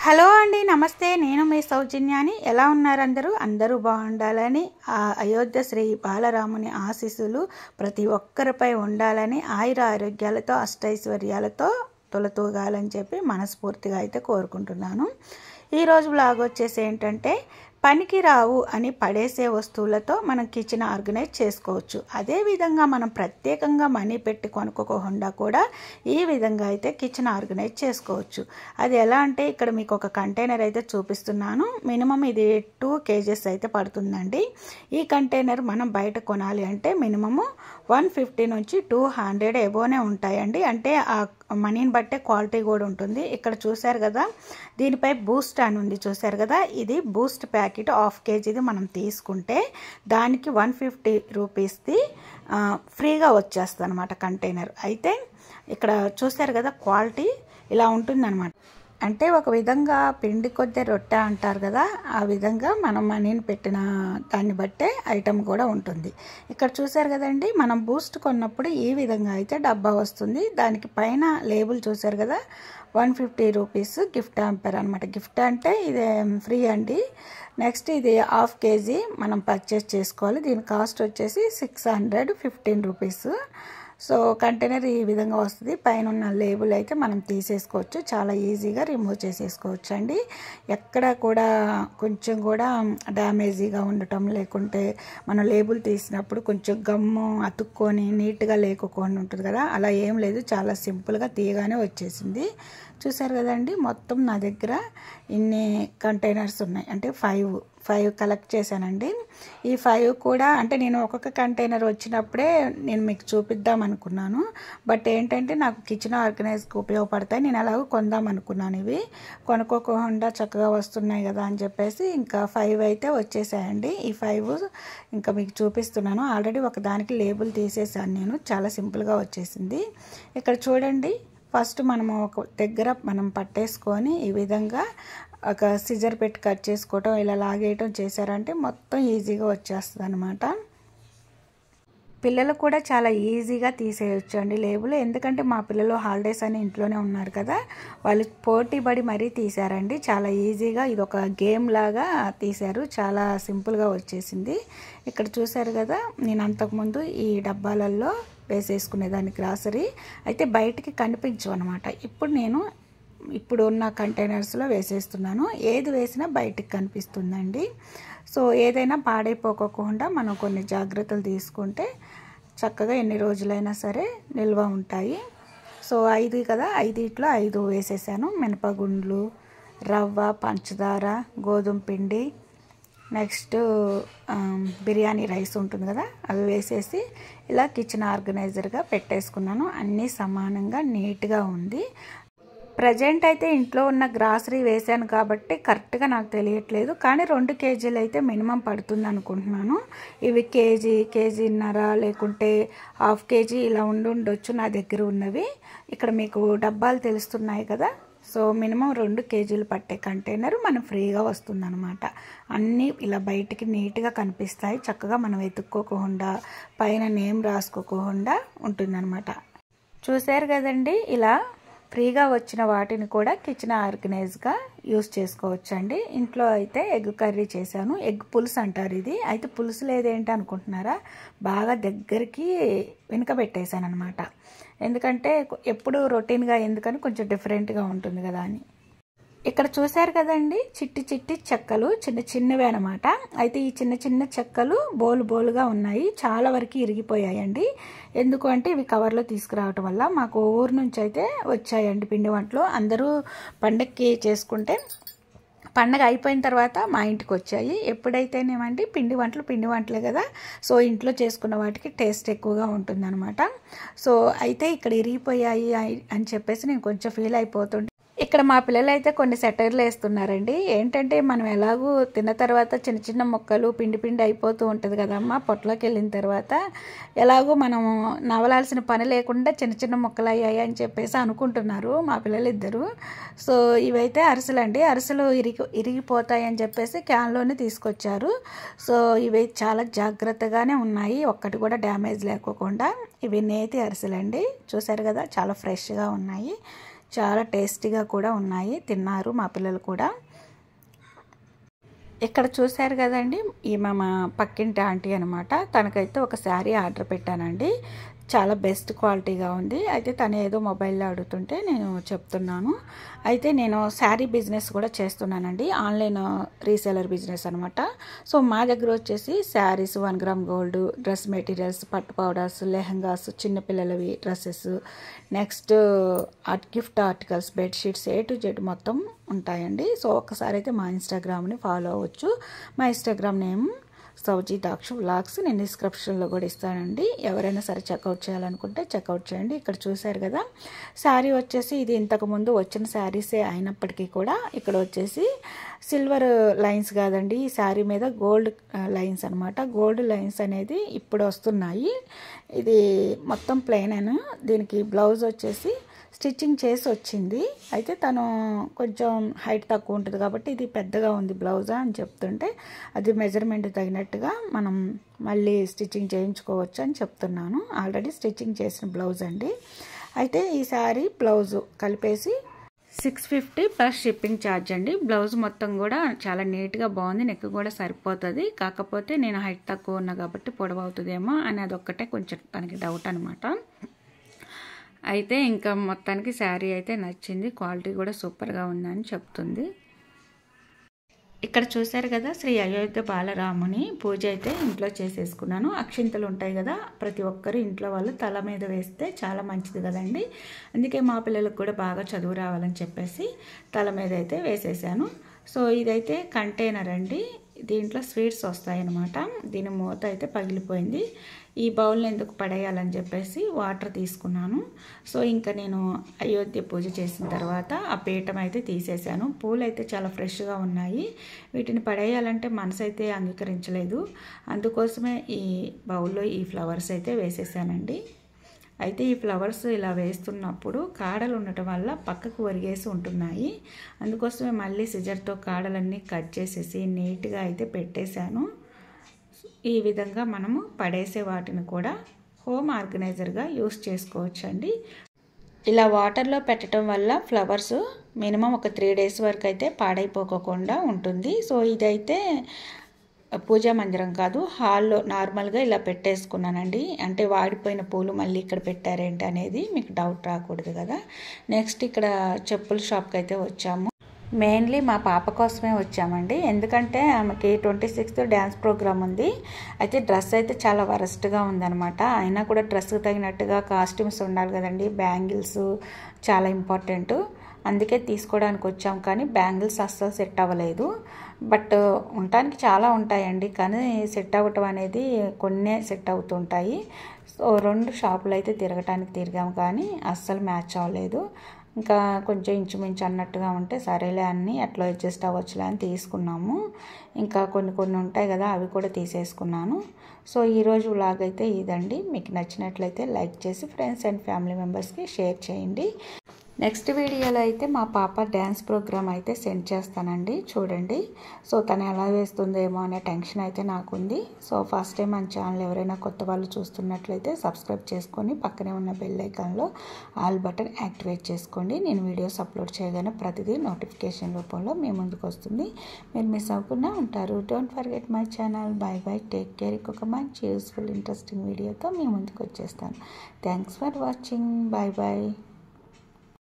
Hello అండి, నమస్తే. నేను మీ సౌజన్యాని. ఎలా ఉన్నారు అందరూ? అందరూ బాగుండాలని, ఆ అయోధ్య శ్రీ బాలరాముని ఆశీస్సులు ప్రతి ఒక్కరిపై ఉండాలని, ఆయుర ఆరోగ్యాలతో అష్టైశ్వర్యాలతో తొలతూగాలని చెప్పి మనస్ఫూర్తిగా అయితే కోరుకుంటున్నాను. ఈరోజు బ్లాగ్ వచ్చేసి ఏంటంటే, పనికి రావు అని పడేసే వస్తువులతో మనం కిచెన్ ఆర్గనైజ్ చేసుకోవచ్చు. అదేవిధంగా మనం ప్రత్యేకంగా మనీ పెట్టి కొనుక్కోకుండా కూడా ఈ విధంగా అయితే కిచెన్ ఆర్గనైజ్ చేసుకోవచ్చు. అది ఎలా అంటే, ఇక్కడ మీకు ఒక కంటైనర్ అయితే చూపిస్తున్నాను. మినిమం ఇది 2 kgs అయితే పడుతుందండి. ఈ కంటైనర్ మనం బయట కొనాలి అంటే మినిమము 150 నుంచి 200 ఎబోనే ఉంటాయండి. అంటే ఆ మనీని బట్టే క్వాలిటీ కూడా ఉంటుంది. ఇక్కడ చూసారు కదా, దీనిపై బూస్ట్ అని ఉంది చూసారు కదా, ఇది బూస్ట్ ప్యాకెట్ 1/2 kgది మనం తీసుకుంటే దానికి 150 రూపీస్ది ఫ్రీగా వచ్చేస్తుంది అనమాట కంటైనర్. అయితే ఇక్కడ చూసారు కదా, క్వాలిటీ ఇలా ఉంటుందన్నమాట. అంటే ఒక విధంగా పిండి కొద్ది రొట్టె అంటారు కదా, ఆ విధంగా మనం మనీని పెట్టిన దాన్ని బట్టే ఐటమ్ కూడా ఉంటుంది. ఇక్కడ చూసారు కదండి, మనం బూస్ట్ కొన్నప్పుడు ఈ విధంగా అయితే డబ్బా వస్తుంది. దానికి పైన లేబుల్ చూసారు కదా, 150 రూపీస్ గిఫ్ట్ హ్యాంపర్ అనమాట. గిఫ్ట్ అంటే ఇది ఫ్రీ అండి. నెక్స్ట్ ఇది 1/2 kg మనం పర్చేస్ చేసుకోవాలి. దీని కాస్ట్ వచ్చేసి 615 రూపీస్. సో కంటైనర్ ఈ విధంగా వస్తుంది. పైన ఉన్న లేబుల్ అయితే మనం తీసేసుకోవచ్చు, చాలా ఈజీగా రిమూవ్ చేసేసుకోవచ్చు అండి. ఎక్కడ కూడా కొంచెం కూడా డ్యామేజీగా ఉండటం, లేకుంటే మనం లేబుల్ తీసినప్పుడు కొంచెం గమ్ము అతుక్కొని నీట్గా లేకపోకుండా ఉంటుంది కదా, అలా ఏం లేదు. చాలా సింపుల్గా తీయగానే వచ్చేసింది. చూసారు కదండి, మొత్తం నా దగ్గర ఇన్ని కంటైనర్స్ ఉన్నాయి. అంటే 5 కలెక్ట్ చేశానండి. ఈ 5 కూడా అంటే నేను ఒక్కొక్క కంటైనర్ వచ్చినప్పుడే నేను మీకు చూపిద్దాం అనుకున్నాను. బట్ ఏంటంటే నాకు కిచెన్ ఆర్గనైజ్కి ఉపయోగపడతాయి, నేను ఎలాగో కొందాం అనుకున్నాను. ఇవి కొనుక్కోకుండా చక్కగా వస్తున్నాయి కదా అని చెప్పేసి ఇంకా 5 అయితే వచ్చేసాయండి. ఈ 5 ఇంకా మీకు చూపిస్తున్నాను. ఆల్రెడీ ఒక దానికి లేబుల్ తీసేసాను నేను, చాలా సింపుల్గా వచ్చేసింది. ఇక్కడ చూడండి, ఫస్ట్ మనము ఒక దగ్గర మనం పట్టేసుకొని ఈ విధంగా ఒక సిజర్ పెట్టి కట్ చేసుకోవటం, ఇలా లాగేయటం చేశారంటే మొత్తం ఈజీగా వచ్చేస్తుంది అనమాట. పిల్లలు కూడా చాలా ఈజీగా తీసేయచ్చు అండి లేబుల్. ఎందుకంటే మా పిల్లలు హాలిడేస్ అని ఇంట్లోనే ఉన్నారు కదా, వాళ్ళు పోటీ పడి మరీ తీశారండి. చాలా ఈజీగా ఇది ఒక గేమ్ లాగా తీశారు, చాలా సింపుల్గా వచ్చేసింది. ఇక్కడ చూశారు కదా, నేను అంతకుముందు ఈ డబ్బాలలో వేసేసుకునేదాన్ని గ్రాసరీ అయితే బయటికి కనిపించవు అనమాట. ఇప్పుడు ఉన్న కంటైనర్స్లో వేసేస్తున్నాను. ఏది వేసినా బయటికి కనిపిస్తుందండి. సో ఏదైనా పాడైపోకుండా మనం కొన్ని జాగ్రత్తలు తీసుకుంటే చక్కగా ఎన్ని రోజులైనా సరే నిల్వ ఉంటాయి. సో 5 కదా, 5 వేసేసాను. మినపగుండ్లు, రవ్వ, పంచదార, గోధుమ పిండి, నెక్స్ట్ బిర్యానీ రైస్ ఉంటుంది కదా, అవి వేసేసి ఇలా కిచెన్ ఆర్గనైజర్గా పెట్టేసుకున్నాను. అన్నీ సమానంగా నీట్గా ఉంది. ప్రజెంట్ అయితే ఇంట్లో ఉన్న గ్రాసరీ వేసాను కాబట్టి కరెక్ట్గా నాకు తెలియట్లేదు, కానీ 2 kgలు అయితే మినిమం పడుతుంది అనుకుంటున్నాను. ఇవి కేజీన్నర లేకుంటే 1/2 kg ఇలా ఉండొచ్చు నా దగ్గర ఉన్నవి. ఇక్కడ మీకు డబ్బాలు తెలుస్తున్నాయి కదా, సో మినిమం 2 kgలు పట్టే కంటైనర్ మనం ఫ్రీగా వస్తుందన్నమాట. అన్నీ ఇలా బయటికి నీట్గా కనిపిస్తాయి, చక్కగా మనం వెతుక్కోకుండా పైన నేమ్ రాసుకోకుండా ఉంటుందన్నమాట. చూసారు కదండి, ఇలా ఫ్రీగా వచ్చిన వాటిని కూడా కిచెన్ ఆర్గనైజ్గా యూస్ చేసుకోవచ్చండి. ఇంట్లో అయితే ఎగ్ కర్రీ చేశాను. ఎగ్ పులుసు అంటారు ఇది. అయితే పులుసు లేదేంటి అనుకుంటున్నారా, బాగా దగ్గరికి వెనుకబెట్టేశాను అనమాట. ఎందుకంటే ఎప్పుడు రొటీన్గా ఎందుకని కొంచెం డిఫరెంట్గా ఉంటుంది కదా అని. ఇక్కడ చూశారు కదండి, చిట్టి చెక్కలు చిన్నవి అనమాట. అయితే ఈ చిన్న చెక్కలు బోలుగా ఉన్నాయి, చాలా వరకు ఇరిగిపోయాయండి. ఎందుకు అంటే ఇవి కవర్లో తీసుకురావటం వల్ల. మాకు ఊరు నుంచి అయితే వచ్చాయండి పిండి వంటలు. అందరూ పండగకి చేసుకుంటే పండగ అయిపోయిన తర్వాత మా ఇంటికి వచ్చాయి. ఎప్పుడైతేనేమండి పిండి వంటలే కదా, సో ఇంట్లో చేసుకున్న వాటికి టేస్ట్ ఎక్కువగా ఉంటుందన్నమాట. సో అయితే ఇక్కడ ఇరిగిపోయాయి అని చెప్పేసి నేను కొంచెం ఫీల్ అయిపోతుంటే, ఇక్కడ మా పిల్లలు అయితే కొన్ని సెటైర్లు వేస్తున్నారండి. ఏంటంటే మనం ఎలాగూ తిన్న తర్వాత చిన్న ముక్కలు పిండి అయిపోతూ ఉంటుంది కదమ్మా, పొట్లోకి వెళ్ళిన తర్వాత ఎలాగో మనం నవలాల్సిన పని లేకుండా చిన్న ముక్కలు అయ్యాయి అని చెప్పేసి అనుకుంటున్నారు మా పిల్లలు ఇద్దరు. సో ఇవైతే అరిసెలు అండి, అరిసెలు ఇరిగిపోతాయి అని చెప్పేసి క్యాన్లోనే తీసుకొచ్చారు. సో ఇవి చాలా జాగ్రత్తగానే ఉన్నాయి, ఒక్కటి కూడా డ్యామేజ్ లేకోకుండా. ఇవి నేతి అరిసెలు అండి, చూసారు కదా, చాలా ఫ్రెష్గా ఉన్నాయి. చాలా టేస్టీగా కూడా ఉన్నాయి, తిన్నారు మా పిల్లలు కూడా. ఇక్కడ చూశారు కదండి, ఈమె మా పక్కింటి ఆంటీ అనమాట. తనకైతే ఒక శారీ ఆర్డర్ పెట్టానండి, చాలా బెస్ట్ క్వాలిటీగా ఉంది. అయితే తను ఏదో మొబైల్లో అడుగుతుంటే నేను చెప్తున్నాను. అయితే నేను శారీ బిజినెస్ కూడా చేస్తున్నానండి, ఆన్లైన్ రీసేలర్ బిజినెస్ అనమాట. సో మా దగ్గర వచ్చేసి saris, 1 gram gold, dress materials, పట్టు పౌడర్స్, లెహంగాస్, చిన్నపిల్లలవి dresses, next gift articles, bedsheets, A to Z మొత్తం ఉంటాయండి. సో ఒక్కసారి అయితే మా ఇన్స్టాగ్రామ్ని ఫాలో అవ్వచ్చు. మా ఇన్స్టాగ్రామ్ నేమ్ సౌజీ దాక్ష వ్లాగ్స్, నేను డిస్క్రిప్షన్లో కూడా ఇస్తానండి. ఎవరైనా సరే చెక్అవుట్ చేయాలనుకుంటే చెక్అవుట్ చేయండి. ఇక్కడ చూశారు కదా, శారీ వచ్చేసి ఇది ఇంతకుముందు వచ్చిన శారీసే అయినప్పటికీ కూడా ఇక్కడ వచ్చేసి సిల్వర్ లైన్స్ కాదండి, ఈ శారీ మీద గోల్డ్ లైన్స్ అనమాట. గోల్డ్ లైన్స్ అనేది ఇప్పుడు వస్తున్నాయి. ఇది మొత్తం ప్లెయిన్ అని, దీనికి బ్లౌజ్ వచ్చేసి స్టిచ్చింగ్ చేసి వచ్చింది. అయితే తను కొంచెం హైట్ తక్కువ ఉంటుంది కాబట్టి ఇది పెద్దగా ఉంది బ్లౌజా అని చెప్తుంటే, అది మెజర్మెంట్ తగినట్టుగా మనం మళ్ళీ స్టిచ్చింగ్ చేయించుకోవచ్చు అని చెప్తున్నాను. ఆల్రెడీ స్టిచ్చింగ్ చేసిన బ్లౌజ్ అండి. అయితే ఈ శారీ బ్లౌజు కలిపేసి 650 ప్లస్ షిప్పింగ్ ఛార్జ్ అండి. బ్లౌజ్ మొత్తం కూడా చాలా నీట్గా బాగుంది, నెక్ కూడా సరిపోతుంది. కాకపోతే నేను హైట్ తక్కువ ఉన్నా కాబట్టి పొడవు అవుతుందేమో అని అదొక్కటే కొంచెం తనకి డౌట్ అనమాట. అయితే ఇంకా మొత్తానికి శారీ అయితే నచ్చింది, క్వాలిటీ కూడా సూపర్గా ఉందని చెప్తుంది. ఇక్కడ చూశారు కదా, శ్రీ అయోధ్య బాలరాముని పూజ అయితే ఇంట్లో చేసేసుకున్నాను. అక్షింతలు ఉంటాయి కదా, ప్రతి ఒక్కరు ఇంట్లో వాళ్ళు తల మీద వేస్తే చాలా మంచిది కదండి. అందుకే మా పిల్లలకు కూడా బాగా చదువు రావాలని చెప్పేసి తల మీద అయితే వేసేసాను. సో ఇదైతే కంటైనర్ అండి, దీంట్లో స్వీట్స్ వస్తాయన్నమాట. దీని మూత అయితే పగిలిపోయింది. ఈ బౌల్ని ఎందుకు పడేయాలని చెప్పేసి వాటర్ తీసుకున్నాను. సో ఇంకా నేను అయోధ్య పూజ చేసిన తర్వాత ఆ పీఠం అయితే తీసేసాను. పూలు అయితే చాలా ఫ్రెష్గా ఉన్నాయి, వీటిని పడేయాలంటే మనసు అయితే అంగీకరించలేదు. అందుకోసమే ఈ బౌల్లో ఈ ఫ్లవర్స్ అయితే వేసేసానండి. అయితే ఈ ఫ్లవర్స్ ఇలా వేస్తున్నప్పుడు కాడలు ఉండటం వల్ల పక్కకు ఒరిగేసి ఉంటున్నాయి. అందుకోసమే మళ్ళీ సిజర్తో కాడలన్నీ కట్ చేసేసి నీట్గా అయితే పెట్టేశాను. ఈ విధంగా మనము పడేసే వాటిని కూడా హోమ్ ఆర్గనైజర్గా యూస్ చేసుకోవచ్చండి. ఇలా వాటర్లో పెట్టడం వల్ల ఫ్లవర్స్ మినిమం ఒక 3 days వరకు అయితే పాడైపోకుండా ఉంటుంది. సో ఇదైతే పూజా మందిరం కాదు, హాల్లో నార్మల్గా ఇలా పెట్టేసుకున్నానండి. అంటే వాడిపోయిన పూలు మళ్ళీ ఇక్కడ పెట్టారేంటి అనేది మీకు డౌట్ రాకూడదు కదా. నెక్స్ట్ ఇక్కడ చెప్పుల షాప్కి అయితే వచ్చాము. మెయిన్లీ మా పాప కోసమే వచ్చామండి, ఎందుకంటే ఆమెకి 26th డ్యాన్స్ ప్రోగ్రామ్ ఉంది. అయితే డ్రెస్ అయితే చాలా వరస్ట్గా ఉందన్నమాట. అయినా కూడా డ్రెస్కి తగినట్టుగా కాస్ట్యూమ్స్ ఉండాలి కదండి, బ్యాంగిల్స్ చాలా ఇంపార్టెంట్. అందుకే తీసుకోవడానికి వచ్చాం, కానీ బ్యాంగిల్స్ అస్సలు సెట్ అవ్వలేదు. బట్ ఉండటానికి చాలా ఉంటాయండి, కానీ సెట్ అవ్వటం అనేది కొన్నే సెట్ అవుతుంటాయి. సో 2 షాపులు అయితే తిరిగాము, కానీ అస్సలు మ్యాచ్ అవ్వలేదు. ఇంకా కొంచెం ఇంచుమించు అన్నట్టుగా ఉంటే సరేలే అన్నీ ఎట్లా అడ్జస్ట్ అవ్వచ్చులే అని తీసుకున్నాము. ఇంకా కొన్ని ఉంటాయి కదా, అవి కూడా తీసేసుకున్నాను. సో ఈరోజు వ్లాగ్ అయితే ఇదండి. మీకు నచ్చినట్లయితే లైక్ చేసి ఫ్రెండ్స్ అండ్ ఫ్యామిలీ మెంబర్స్కి షేర్ చేయండి. నెక్స్ట్ వీడియోలో అయితే మా పాప డ్యాన్స్ ప్రోగ్రామ్ అయితే సెండ్ చేస్తానండి, చూడండి. సో తను ఎలా వేస్తుందేమో అనే టెన్షన్ అయితే నాకుంది. సో ఫస్ట్ టైం మన ఛానల్ ఎవరైనా కొత్త వాళ్ళు చూస్తున్నట్లయితే సబ్స్క్రైబ్ చేసుకొని పక్కనే ఉన్న బెల్ ఐకాన్లో ఆల్ బటన్ యాక్టివేట్ చేసుకోండి. నేను వీడియోస్ అప్లోడ్ చేయగానే ప్రతిదీ నోటిఫికేషన్ రూపంలో మీ ముందుకు వస్తుంది, మీరు మిస్ అవ్వకుండా ఉంటారు. Don't forget my channel. By by, take care. ఇంకొక మంచి యూస్ఫుల్ ఇంట్రెస్టింగ్ వీడియోతో మీ ముందుకు వచ్చేస్తాను. Thanks for watching. By by.